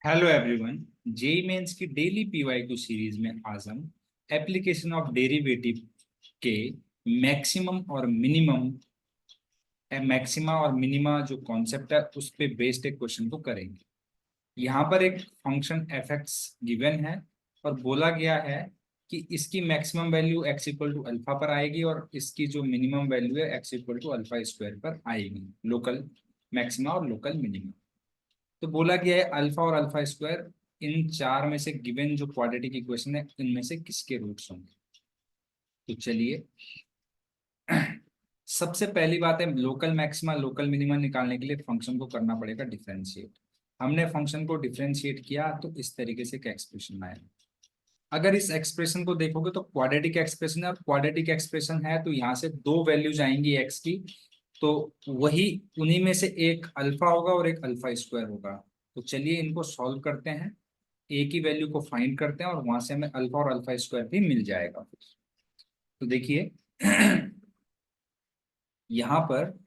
Hello everyone. JEE mains की daily PYQ series में आज हम एप्लीकेशन ऑफ डेरिवेटिव के मैक्सिमम और मिनिमम मैक्सिमा और मिनिमा जो कॉन्सेप्ट है उस पे बेस्ड एक क्वेश्चन को करेंगे। यहाँ पर एक फंक्शन एफ एक्स गिवन है और बोला गया है कि इसकी maximum value x equal to alpha पर आएगी और इसकी जो मिनिमम वैल्यू है x equal to alpha square पर आएगी, लोकल मैक्सिमा और लोकल मिनिमा। तो बोला गया है अल्फा और अल्फा स्क्वायर इन चार में से गिवन जो क्वाड्रेटिक इक्वेशन है इनमें से किसके रूट्स होंगे। तो चलिए सबसे पहली बात है, लोकल मैक्सिमा लोकल मिनिमा निकालने के लिए फंक्शन को करना पड़ेगा डिफरेंशिएट। हमने फंक्शन को डिफरेंशिएट किया तो इस तरीके से एक एक्सप्रेशन आया। अगर इस एक्सप्रेशन को देखोगे तो क्वाड्रेटिक एक्सप्रेशन है और क्वाड्रेटिक एक्सप्रेशन है तो यहाँ से दो वैल्यूज आएंगी एक्स की, तो वही उन्हीं में से एक अल्फा होगा और एक अल्फा स्क्वायर होगा। तो चलिए इनको सॉल्व करते हैं, ए की वैल्यू को फाइंड करते हैं और वहां से हमें अल्फा और अल्फा स्क्वायर भी मिल जाएगा। तो देखिए यहाँ पर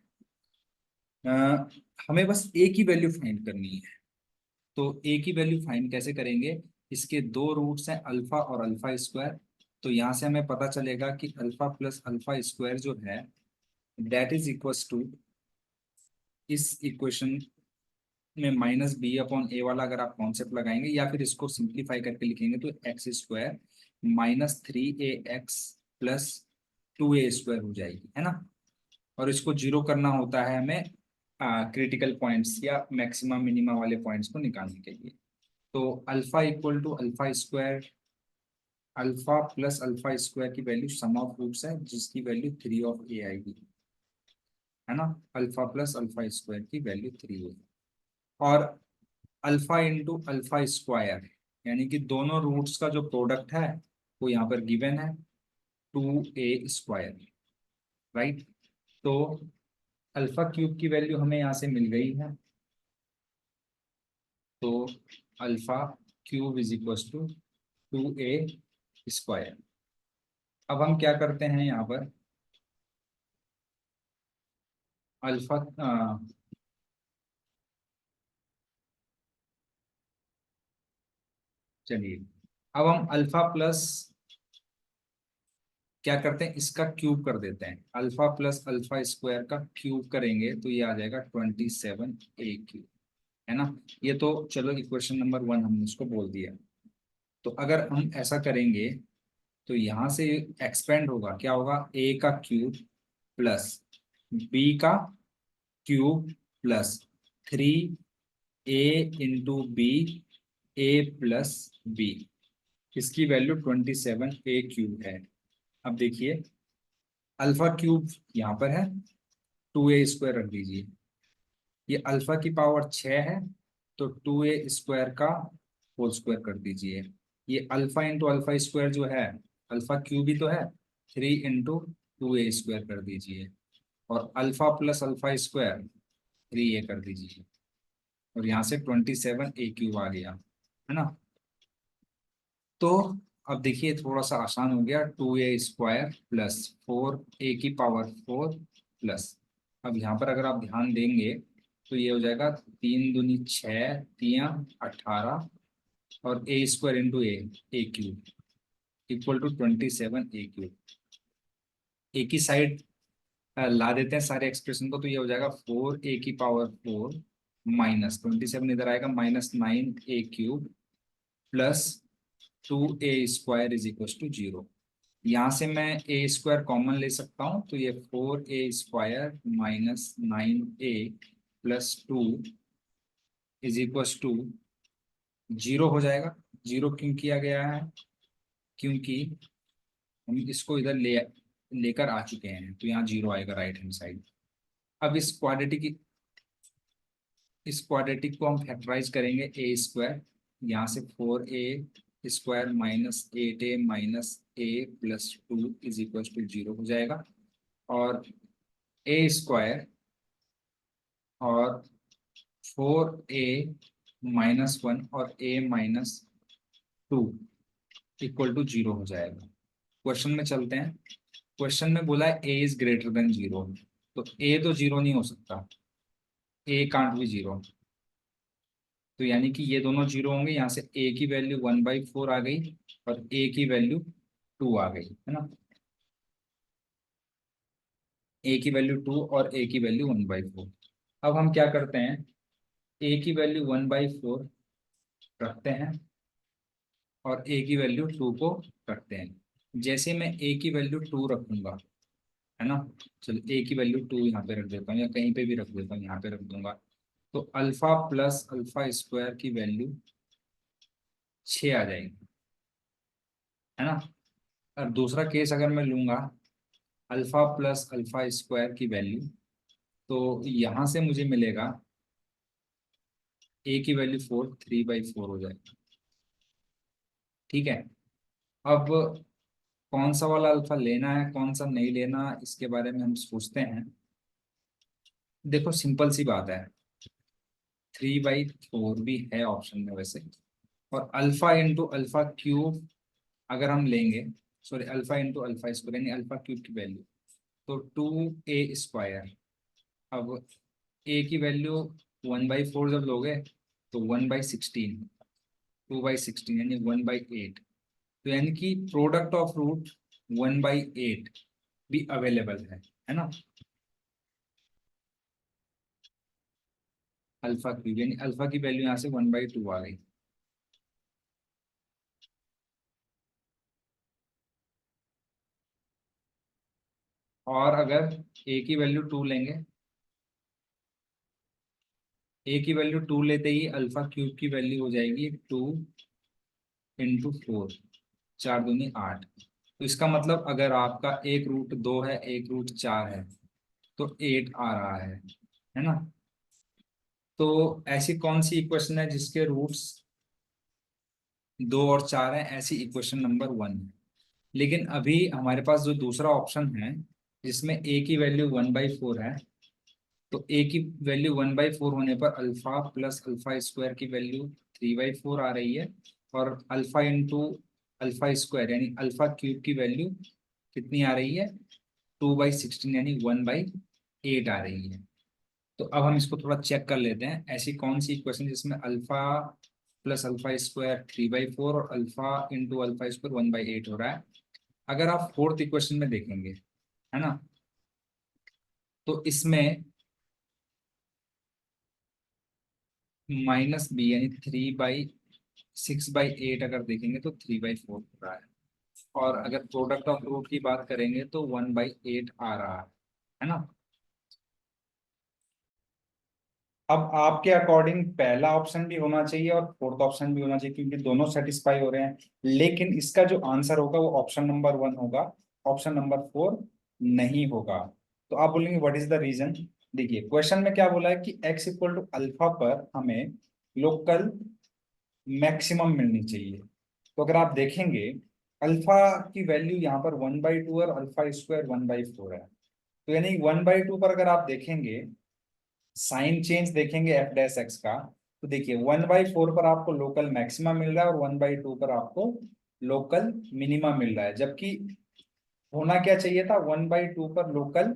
अ, हमें बस ए की वैल्यू फाइंड करनी है। तो ए की वैल्यू फाइंड कैसे करेंगे, इसके दो रूट्स हैं अल्फा और अल्फा स्क्वायर। तो यहाँ से हमें पता चलेगा कि अल्फा प्लस अल्फा स्क्वायर जो है दैट इज इक्वल्स टू, इस इक्वेशन में माइनस बी अपॉन ए वाला अगर आप कॉन्सेप्ट लगाएंगे या फिर इसको सिंप्लीफाई करके लिखेंगे तो x square minus three A x plus two a square हो जाएगी, है ना। और इसको जीरो करना होता है हमें क्रिटिकल पॉइंट्स या मैक्सिमम मिनिमा वाले पॉइंट्स को निकालने के लिए। तो alpha equal to alpha square, alpha plus alpha square की वैल्यू सम ऑफ रूट्स है जिसकी वैल्यू थ्री ऑफ ए आएगी, है ना। अल्फा प्लस अल्फा स्क्वायर की वैल्यू थ्री है और अल्फा इंटू अल्फा स्क्वायर यानी कि दोनों रूट्स का जो प्रोडक्ट है वो यहाँ पर गिवन है टू ए स्क्वायर, राइट। तो अल्फा क्यूब की वैल्यू हमें यहाँ से मिल गई है। तो alpha cube is equal to two a square. अब हम क्या करते हैं यहाँ पर अल्फा, चलिए अब हम अल्फा प्लस क्या करते हैं, इसका क्यूब कर देते हैं। अल्फा प्लस अल्फा स्क्वायर का क्यूब करेंगे तो ये आ जाएगा 27 a क्यूब, है ना। ये तो चलो इक्वेशन नंबर वन हमने इसको बोल दिया। तो अगर हम ऐसा करेंगे तो यहाँ से एक्सपेंड होगा, क्या होगा, ए का क्यूब प्लस बी का क्यूब प्लस थ्री ए इंटू बी ए प्लस बी, इसकी वैल्यू 27 a क्यूब है। अब देखिए अल्फा क्यूब यहाँ पर है, टू ए स्क्वायर रख दीजिए। ये अल्फा की पावर 6 है तो टू ए स्क्वायर का होल स्क्वायर कर दीजिए। ये अल्फा इंटू अल्फा स्क्वायर जो है, अल्फा क्यूब ही तो है, three into two a square कर दीजिए और alpha plus alpha square three a कर दीजिए और यहाँ से 27 a क्यूब आ गया, है ना। तो अब देखिए थोड़ा सा आसान हो गया, two a square plus four a की पावर फोर प्लस, अब यहाँ पर अगर आप ध्यान देंगे तो ये हो जाएगा तीन दूनी छः तिया 18 और a square into a cube equal to 27 a cube. A की साइड ला देते हैं सारे एक्सप्रेशन को तो ये हो जाएगा फोर ए की पावर फोर माइनस 27 इधर आएगा minus 9 a cube plus two a square is equal to zero. यहाँ से मैं ए स्क्वायर कॉमन ले सकता हूँ तो ये four a square minus nine a plus two is equal to zero हो जाएगा। जीरो क्यों किया गया है, क्योंकि हम इसको इधर लेकर आ चुके हैं तो यहाँ जीरो आएगा राइट हैंड साइड। अब इस क्वाड्रेटिक को हम फैक्टराइज करेंगे ए स्क्वायर, यहाँ से four a square minus eight a minus a plus two is equal to zero हो जाएगा और ए स्क्वायर और फोर ए माइनस वन और a minus two equal to zero हो जाएगा। क्वेश्चन में चलते हैं। क्वेश्चन में बोला है ए इज ग्रेटर देन जीरो, तो ए तो जीरो नहीं हो सकता, ए कांट बी जीरो। तो यानी कि ये दोनों जीरो होंगे, यहाँ से ए की वैल्यू 1/4 आ गई और ए की वैल्यू 2 आ गई, है ना। ए की वैल्यू 2 और ए की वैल्यू 1/4। अब हम क्या करते हैं, ए की वैल्यू 1/4 रखते हैं और ए की वैल्यू 2 को रखते हैं। जैसे मैं ए की वैल्यू 2 रखूंगा, है ना, चलो ए की वैल्यू 2 यहाँ पे रख देता हूँ या कहीं पे भी रख देता हूँ, यहाँ पे रख दूंगा। तो अल्फा प्लस अल्फा स्क्वायर की वैल्यू 6 आ जाएगी, है ना। और दूसरा केस अगर मैं लूंगा, अल्फा प्लस अल्फा स्क्वायर की वैल्यू, तो यहाँ से मुझे मिलेगा ए की वैल्यू 4, 3/4 हो जाएगा। ठीक है। अब कौन सा वाला अल्फा लेना है कौन सा नहीं लेना, इसके बारे में हम सोचते हैं। देखो सिंपल सी बात है, 3/4 भी है ऑप्शन में वैसे, और अल्फा इंटू अल्फा क्यूब अगर हम लेंगे, sorry alpha into alpha square यानी अल्फा क्यूब की वैल्यू, तो 2a²। अब ए की वैल्यू 1/4 जब लोगे तो 1/16, 2/16 यानी 1/8। तो यानी कि प्रोडक्ट ऑफ रूट 1/8 भी अवेलेबल है ना। अल्फा क्यूब यानी अल्फा की वैल्यू यहाँ से 1/2 आ गई। और अगर ए की वैल्यू 2 लेंगे, ए की वैल्यू 2 लेते ही अल्फा क्यूब की वैल्यू हो जाएगी 2 × 4, 4×2 = 8। तो इसका मतलब अगर आपका एक रूट 2 है एक रूट 4 है तो 8 आ रहा है ना। तो ऐसी कौन सी इक्वेशन है जिसके रूट्स 2 और 4 है, ऐसी इक्वेशन नंबर 1 है। लेकिन अभी हमारे पास जो दूसरा ऑप्शन है जिसमें ए की वैल्यू 1/4 है, तो ए की वैल्यू 1/4 होने पर अल्फा प्लस अल्फा स्क्वायर की वैल्यू 3/4 आ रही है, और अल्फा इंटू अल्फा स्क्वायर यानी अल्फा क्यूब की वैल्यू कितनी आ रही है, 2/16 यानी 1/8 आ रही है। तो अब हम इसको थोड़ा चेक कर लेते हैं, ऐसी कौन सी इक्वेशन जिसमें अल्फा प्लस अल्फा स्क्वायर 3/4 और अल्फा इंटू अल्फा स्क्वायर 1/8 हो रहा है। अगर आप फोर्थ इक्वेशन में देखेंगे, है ना, तो इसमें -b यानी 3/6/8 अगर देखेंगे तो 3/4 हो रहा है। और अगर प्रोडक्ट ऑफ रूट की बात करेंगे तो 1/8 आ रहा है ना। अब आपके अकॉर्डिंग पहला ऑप्शन भी होना चाहिए और फोर्थ ऑप्शन भी होना चाहिए क्योंकि दोनों सेटिस्फाई हो रहे हैं, लेकिन इसका जो आंसर होगा वो ऑप्शन नंबर 1 होगा, ऑप्शन नंबर 4 नहीं होगा। तो आप बोलेंगे व्हाट इज द रीजन। देखिए क्वेश्चन में क्या बोला है कि x=अल्फा पर हमें लोकल मैक्सिमम मिलनी चाहिए। तो अगर आप देखेंगे अल्फा की वैल्यू यहाँ पर 1/2 और अल्फा स्क्वायर 1/4 है, तो यानी 1/2 पर अगर आप देखेंगे साइन चेंज देखेंगे एफ डैश एक्स का, तो देखिए 1/4 पर आपको लोकल मैक्सिमम मिल रहा है और 1/2 पर आपको लोकल मिनिमम मिल रहा है, जबकि होना क्या चाहिए था, 1/2 पर लोकल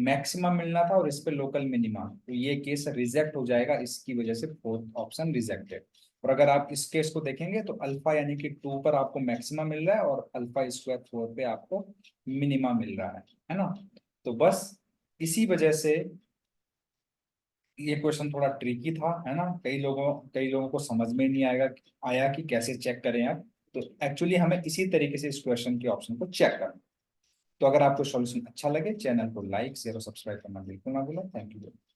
मैक्सिमम मिलना था और इस पे लोकल मिनिमम। तो ये केस रिजेक्ट हो जाएगा, इसकी वजह से फोर्थ ऑप्शन रिजेक्टेड। और अगर आप इस केस को देखेंगे तो अल्फा यानी कि 2 पर आपको मैक्सिमम मिल रहा है और अल्फा स्क्वायर 4 पे आपको मिनिमम मिल रहा है ना। तो बस इसी वजह से ये क्वेश्चन थोड़ा ट्रिकी था, है ना। कई लोगों को समझ में नहीं आया कि कैसे चेक करें आप। तो एक्चुअली हमें इसी तरीके से इस क्वेश्चन के ऑप्शन को चेक करना। तो अगर आपको सॉल्यूशन अच्छा लगे चैनल को लाइक शेयर और सब्सक्राइब करना बिल्कुल ना भूलें। Thank you.